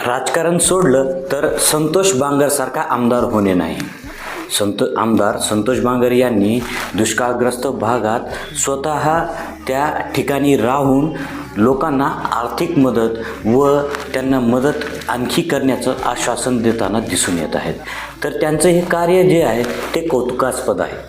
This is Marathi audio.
राजकारण सोडलं तर संतोष बांगरसारखा आमदार होणे नाही. आमदार संतोष बांगर यांनी दुष्काळग्रस्त भागात स्वतः त्या ठिकाणी राहून लोकांना आर्थिक मदत व त्यांना मदत आणखी करण्याचं आश्वासन देताना दिसून येत आहेत. तर त्यांचं हे कार्य जे आहे ते कौतुकास्पद आहे.